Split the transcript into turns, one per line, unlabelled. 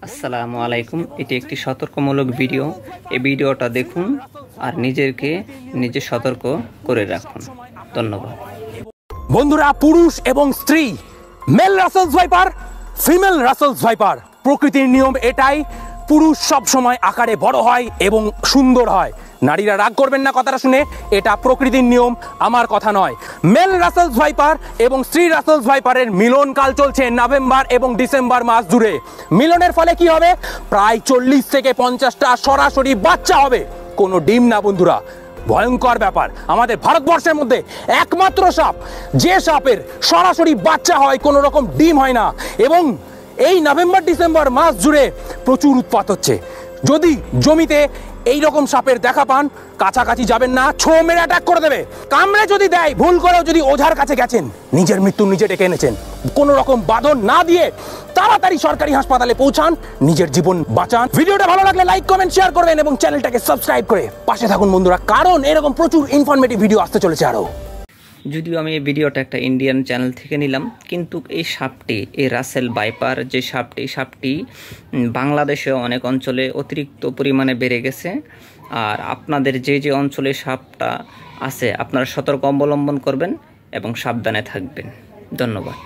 আসসালামু আলাইকুম। এটি একটি সতর্কমূলক ভিডিও। এই ভিডিওটা দেখুন আর নিজে সতর্ক করে রাখুন। ধন্যবাদ।
বন্ধুরা, পুরুষ এবং স্ত্রী, male Russell's viper, female Russell's viper, প্রকৃতির নিয়ম এটাই। পুরুষ সব সময় আকারে বড় হয় এবং সুন্দর হয়। নারীরা রাগ করবেন না কথাটা শুনে, এটা প্রকৃতির নিয়ম, আমার কথা নয়। মেল রাসেলস ভাইপার এবং স্ত্রী রাসেলস ভাইপারের মিলনকাল চলছে নভেম্বর এবং ডিসেম্বর মাস জুড়ে। মিলনের ফলে কি হবে? প্রায় 40 থেকে 50টা সরাসরি বাচ্চা হবে, কোনো ডিম না বন্ধুরা। ভয়ঙ্কর ব্যাপার। আমাদের ভারতবর্ষের মধ্যে একমাত্র সাপ, যে সাপের সরাসরি বাচ্চা হয়, কোনো রকম ডিম হয় না। এবং এই নভেম্বর ডিসেম্বর মাস জুড়ে প্রচুর উৎপাত হচ্ছে। যদি জমিতে এই রকম সাপের দেখা পান, কাছাকাছি যাবেন না, ছো মেরে অ্যাটাক করে দেবে। কামড়ে যদি দেয়, ভুল করেও যদি ওঝার কাছে গেছেন, নিজের মৃত্যু নিজে ডেকে এনেছেন। কোনো রকম বাঁধন না দিয়ে তাড়াতাড়ি সরকারি হাসপাতালে পৌঁছান, নিজের জীবন বাঁচান। ভিডিওটা ভালো লাগলে লাইক কমেন্ট শেয়ার করবেন এবং চ্যানেলটাকে সাবস্ক্রাইব করে পাশে থাকুন বন্ধুরা, কারণ এরকম প্রচুর ইনফরমেটিভ ভিডিও আসতে চলেছে আরো।
যদিও আমি এই ভিডিওটা একটা ইন্ডিয়ান চ্যানেল থেকে নিলাম, কিন্তু এই সাপটি, এই রাসেল ভাইপার যে সাপটি বাংলাদেশে অনেক অঞ্চলে অতিরিক্ত পরিমাণে বেড়ে গেছে। আর আপনাদের যে অঞ্চলে সাপটা আছে, আপনারা সতর্ক অবলম্বন করবেন এবং সাবধানে থাকবেন। ধন্যবাদ।